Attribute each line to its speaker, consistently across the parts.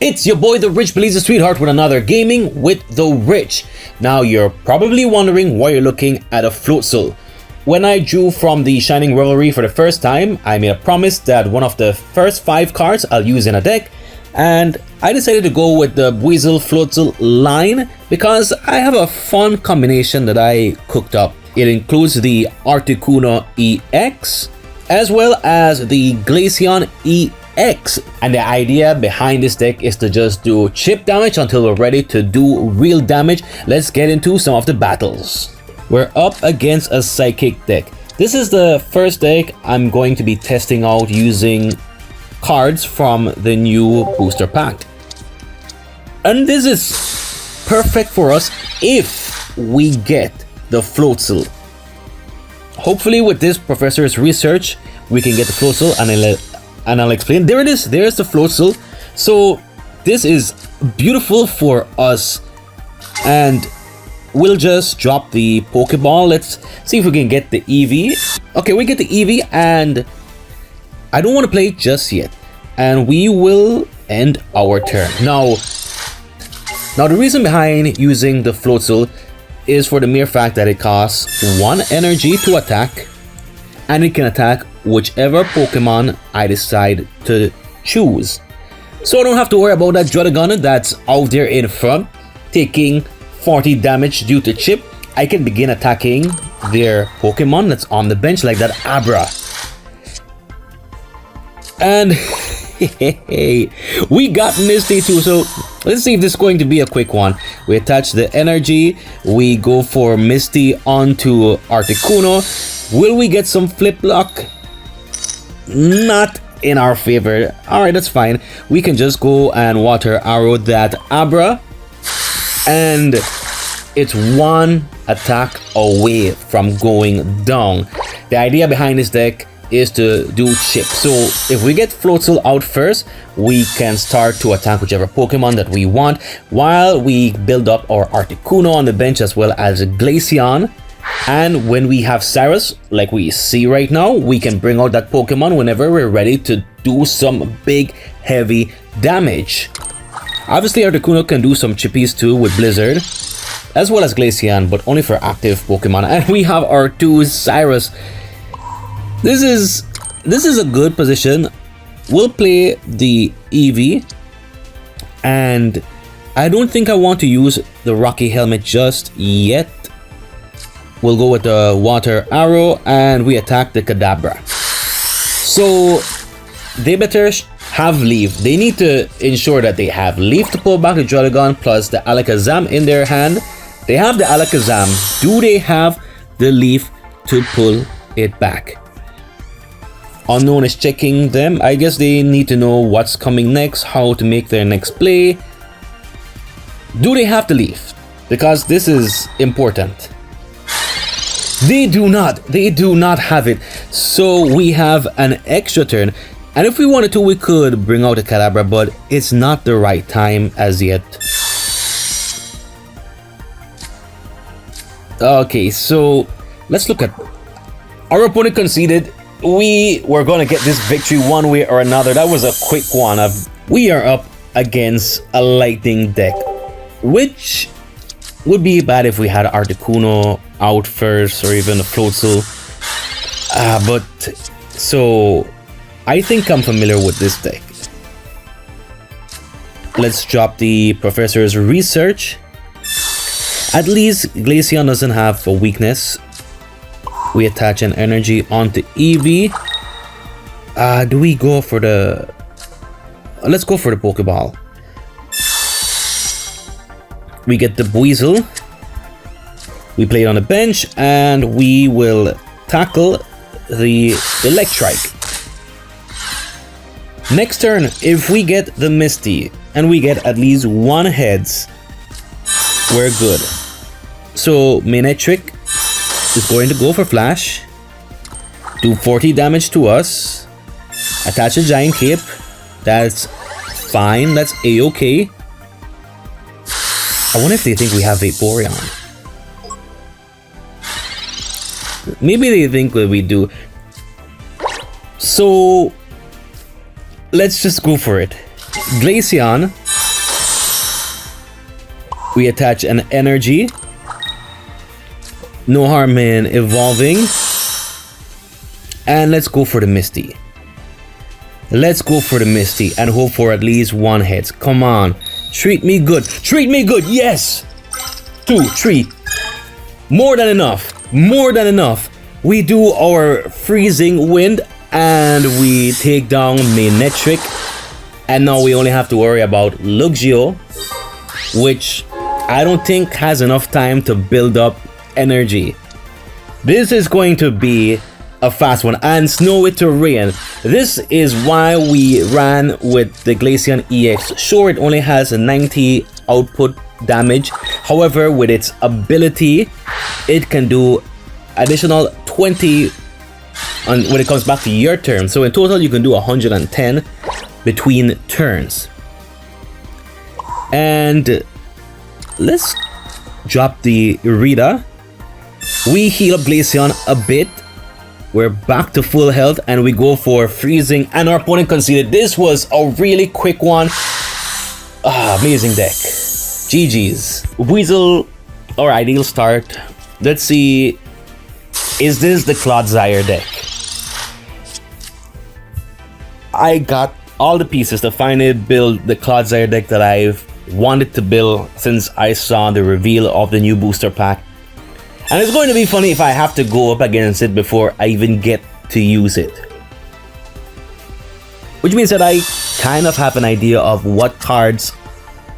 Speaker 1: It's your boy, the Rich Beliezer Sweetheart, with another Gaming with the Rich. Now, you're probably wondering why you're looking at a Floatzel. When I drew from the Shining Revelry for the first time, I made a promise that one of the first 5 cards I'll use in a deck, and I decided to go with the Buizel Floatzel line because I have a fun combination that I cooked up. It includes the Articuno EX as well as the Glaceon EX, and the idea behind this deck is to just do chip damage until we're ready to do real damage. Let's get into some of the battles. We're up against a Psychic deck. This is the first deck I'm going to be testing out using cards from the new booster pack. And this is perfect for us if we get the Floatzel. Hopefully with this professor's research, we can get the Floatzel, and I'll explain. There it is, there's the Floatzel. So this is beautiful for us, and we'll just drop the Pokeball. Let's see if we can get the EV. Okay, we get the EV, and I don't want to play just yet, and we will end our turn. Now the reason behind using the Floatzel is for the mere fact that it costs 1 energy to attack, and it can attack whichever Pokemon I decide to choose. So I don't have to worry about that Dragon that's out there in front taking 40 damage due to chip. I can begin attacking their Pokemon that's on the bench, like that Abra. And we got Misty too, so let's see if this is going to be a quick one. We attach the energy, we go for Misty onto Articuno. Will we get some flip luck? Not in our favor. Alright, that's fine. We can just go and water arrow that Abra, and it's 1 attack away from going down. The idea behind this deck is to do chip. So if we get Floatzel out first, we can start to attack whichever Pokemon that we want while we build up our Articuno on the bench as well as Glaceon. And when we have Cyrus, like we see right now, we can bring out that Pokemon whenever we're ready to do some big heavy damage. Obviously Articuno can do some chippies too with Blizzard, as well as Glaceon, but only for active Pokemon. And we have our 2 Cyrus. This is a good position. We'll play the EV, and I don't think I want to use the Rocky Helmet just yet. We'll go with the Water Arrow, and we attack the Kadabra. So they better have Leaf. They need to ensure that they have Leaf to pull back the Dragon plus the Alakazam in their hand. They have the Alakazam. Do they have the Leaf to pull it back? Unknown is checking them. I guess they need to know what's coming next, how to make their next play. Do they have the Leaf? Because this is important. They do not have it. So we have an extra turn, and if we wanted to, we could bring out a Kadabra, but it's not the right time as yet. Okay, so let's look at our opponent conceded. We were gonna get this victory one way or another. That was a quick one. We are up against a Lightning deck, which would be bad if we had Articuno out first or even a Floatzel. But so I think I'm familiar with this deck. Let's drop the Professor's Research. At least Glaceon doesn't have a weakness. We attach an energy onto EV. Do we go for the... Let's go for the Pokeball. We get the Buizel. We play it on the bench, and we will tackle the Electrike. Next turn, if we get the Misty, and we get at least 1 heads, we're good. So Manectric is going to go for Flash, do 40 damage to us, attach a Giant Cape. That's fine, that's a-okay. I wonder if they think we have Vaporeon. Maybe they think that we do. So let's just go for it. Glaceon We attach an energy. No harm in evolving. And let's go for the Misty. Let's go for the Misty and hope for at least one hit. Come on. Treat me good. Treat me good. Yes. 2, 3. More than enough. More than enough. We do our freezing wind and we take down Manectric. And now we only have to worry about Luxio, which I don't think has enough time to build up energy. This is going to be a fast one. And Snow It to Rain. This is why we ran with the Glaceon EX. Sure, it only has a 90 output damage. However, with its ability, it can do additional 20 when it comes back to your turn. So in total, you can do 110 between turns. And let's drop the Irida. We heal up Glaceon a bit. We're back to full health and we go for freezing and our opponent conceded. This was a really quick one. Amazing deck. GG's. Buizel, our ideal start. Let's see. Is this the Floatzel deck? I got all the pieces to finally build the Floatzel deck that I've wanted to build since I saw the reveal of the new booster pack. And it's going to be funny if I have to go up against it before I even get to use it. Which means that I kind of have an idea of what cards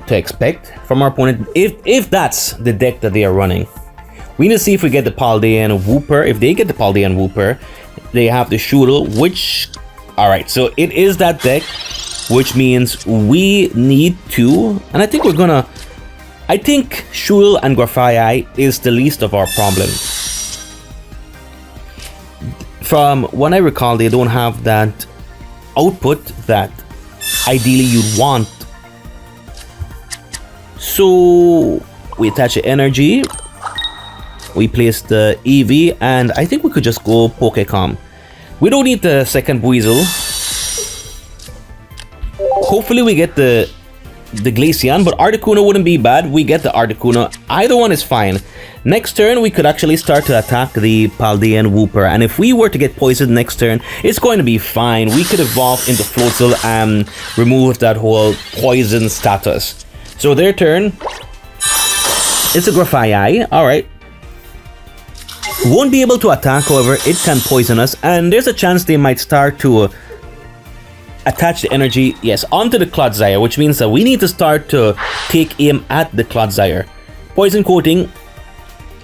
Speaker 1: to expect from our opponent if that's the deck that they are running. We need to see if we get the Paldean Wooper. If they get the Paldean Wooper, they have the Shoodle, which... Alright, so it is that deck, which means we need to... And I think we're gonna... I think Shoodle and Grafaiai is the least of our problem. From what I recall, they don't have that output that ideally you'd want. So we attach the energy. We place the EV and I think we could just go Pokécom. We don't need the second Buizel. Hopefully we get the Glaceon, but Articuno wouldn't be bad. We get the Articuno. Either one is fine. Next turn, we could actually start to attack the Paldean Wooper. And if we were to get poisoned next turn, it's going to be fine. We could evolve into Floatzel and remove that whole poison status. So their turn. It's a Grafaiai. Alright. Won't be able to attack, however, it can poison us. And there's a chance they might start to... attach the energy, yes, onto the Floatzel, which means that we need to start to take aim at the Floatzel. Poison coating.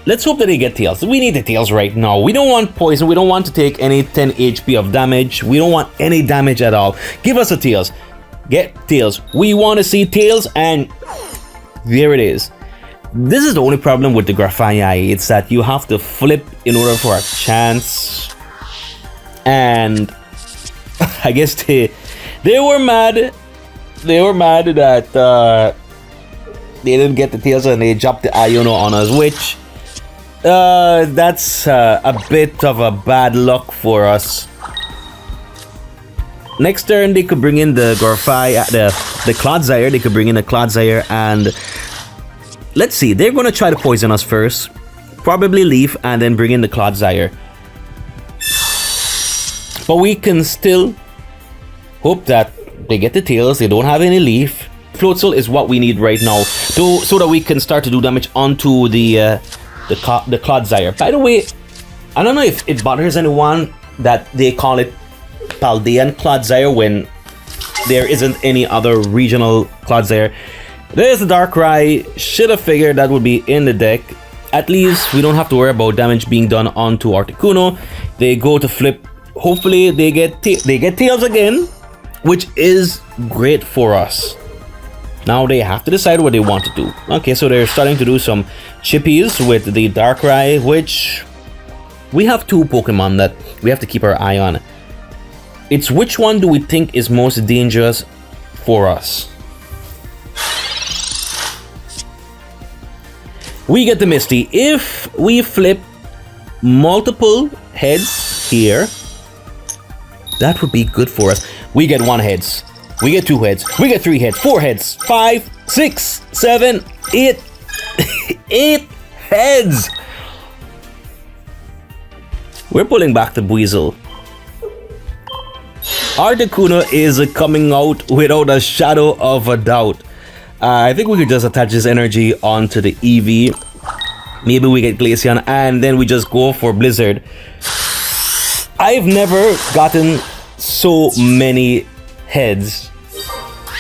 Speaker 1: Let's hope that they get tails. We need the tails right now. We don't want poison. We don't want to take any 10 HP of damage. We don't want any damage at all. Give us the tails. Get tails. We want to see tails, and there it is. This is the only problem with the Grafaiai. It's that you have to flip in order for a chance. And I guess they were mad. They were mad that they didn't get the tails and they dropped the Iono on us, which that's a bit of a bad luck for us. Next turn, they could bring in the the Floatzel. They could bring in the Floatzel and let's see. They're gonna try to poison us first, probably leave and then bring in the Floatzel. But we can still hope that they get the tails, they don't have any leaf. Floatzel is what we need right now so that we can start to do damage onto the Floatzel. By the way, I don't know if it bothers anyone that they call it Paldean Floatzel when there isn't any other regional Floatzel. There's the Darkrai. Should have figured that would be in the deck. At least we don't have to worry about damage being done onto Articuno. They go to flip. Hopefully they get tails again, which is great for us. Now they have to decide what they want to do. Okay, so they're starting to do some chippies with the Darkrai, which we have two Pokemon that we have to keep our eye on. It's which one do we think is most dangerous for us? We get the Misty. If we flip multiple heads here, that would be good for us. We get 1 heads. We get 2 heads. We get 3 heads. 4 heads. 5, 6, 7, 8. 8 heads! We're pulling back the Buizel. Articuno is coming out without a shadow of a doubt. I think we could just attach this energy onto the EV. Maybe we get Glaceon and then we just go for Blizzard. I've never gotten so many heads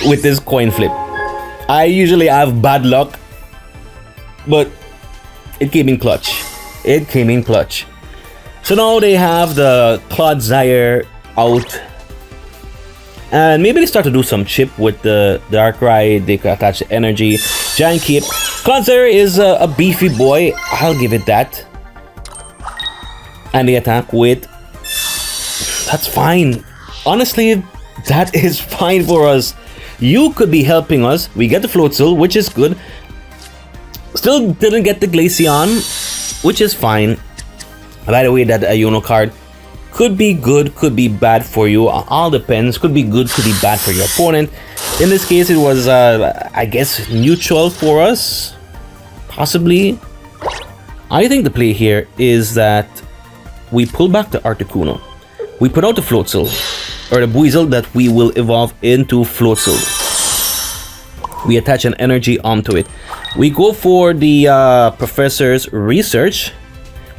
Speaker 1: with this coin flip. I usually have bad luck, but it came in clutch. It came in clutch. So now they have the Floatzel out. And maybe they start to do some chip with the Darkrai. They could attach the energy. Giant Cape. Floatzel is a beefy boy. I'll give it that. And they attack with... That's fine. Honestly, that is fine for us. You could be helping us. We get the Floatzel, which is good. Still didn't get the Glaceon, which is fine. By the way, that Iono card could be good, could be bad for you. All depends. Could be good, could be bad for your opponent. In this case, it was, I guess, neutral for us. Possibly. I think the play here is that we pull back the Articuno. We put out the Floatzel, or the Buizel that we will evolve into Floatzel. We attach an energy onto it. We go for the Professor's Research.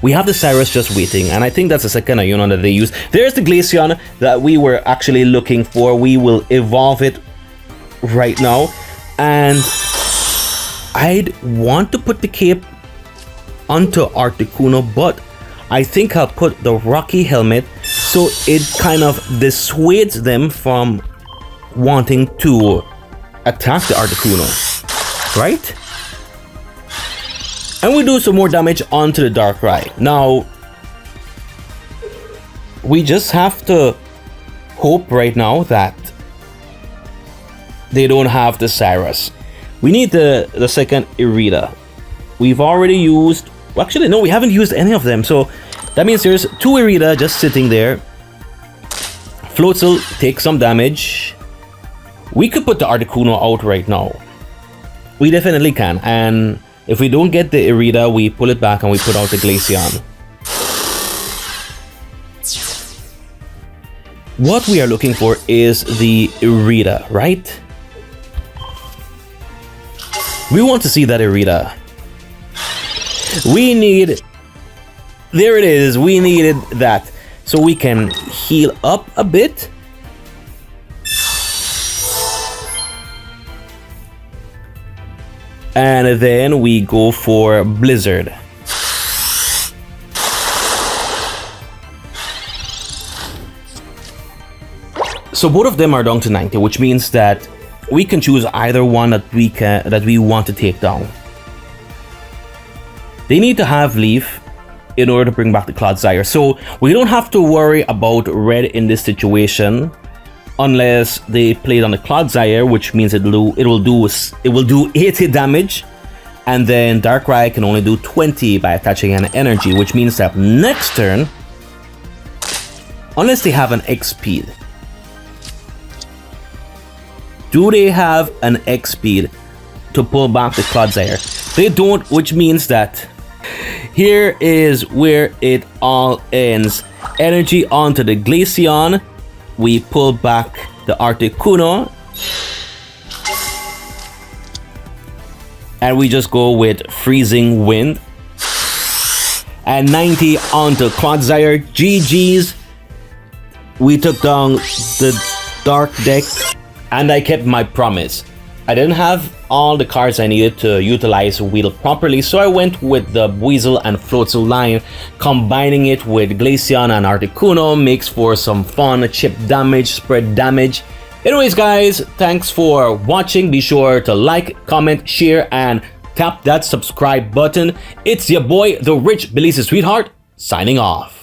Speaker 1: We have the Cyrus just waiting, and I think that's the second Iono that they use. There's the Glaceon that we were actually looking for. We will evolve it right now. And I'd want to put the cape onto Articuno, but I think I'll put the Rocky Helmet so it kind of dissuades them from wanting to attack the Articuno, right? And we do some more damage onto the Darkrai. Now, we just have to hope right now that they don't have the Cyrus. We need the second Irida. We've already used... Well, actually, no, we haven't used any of them. So, that means there's 2 Irida just sitting there. Floatzel takes some damage. We could put the Articuno out right now. We definitely can. And... if we don't get the Irida, we pull it back and we put out the Glaceon. What we are looking for is the Irida, right? We want to see that Irida. We need... There it is, we needed that. So we can heal up a bit. And then we go for Blizzard. So both of them are down to 90, which means that we can choose either one that we want to take down. They need to have Leaf in order to bring back the Floatzel. So we don't have to worry about red in this situation. Unless they play it on the Floatzel, which means it will do 80 damage, and then Darkrai can only do 20 by attaching an energy, which means that next turn, unless they have an X-Speed, do they have an X-Speed to pull back the Floatzel? They don't, which means that here is where it all ends. Energy onto the Glaceon. We pull back the Articuno. And we just go with Freezing Wind. And 90 onto Floatzel. GG's. We took down the Dark deck. And I kept my promise. I didn't have all the cards I needed to utilize Wheel properly, so I went with the Buizel and Floatzel line. Combining it with Glaceon and Articuno makes for some fun chip damage, spread damage. Anyways guys, thanks for watching. Be sure to like, comment, share, and tap that subscribe button. It's your boy, the Rich Belize Sweetheart, signing off.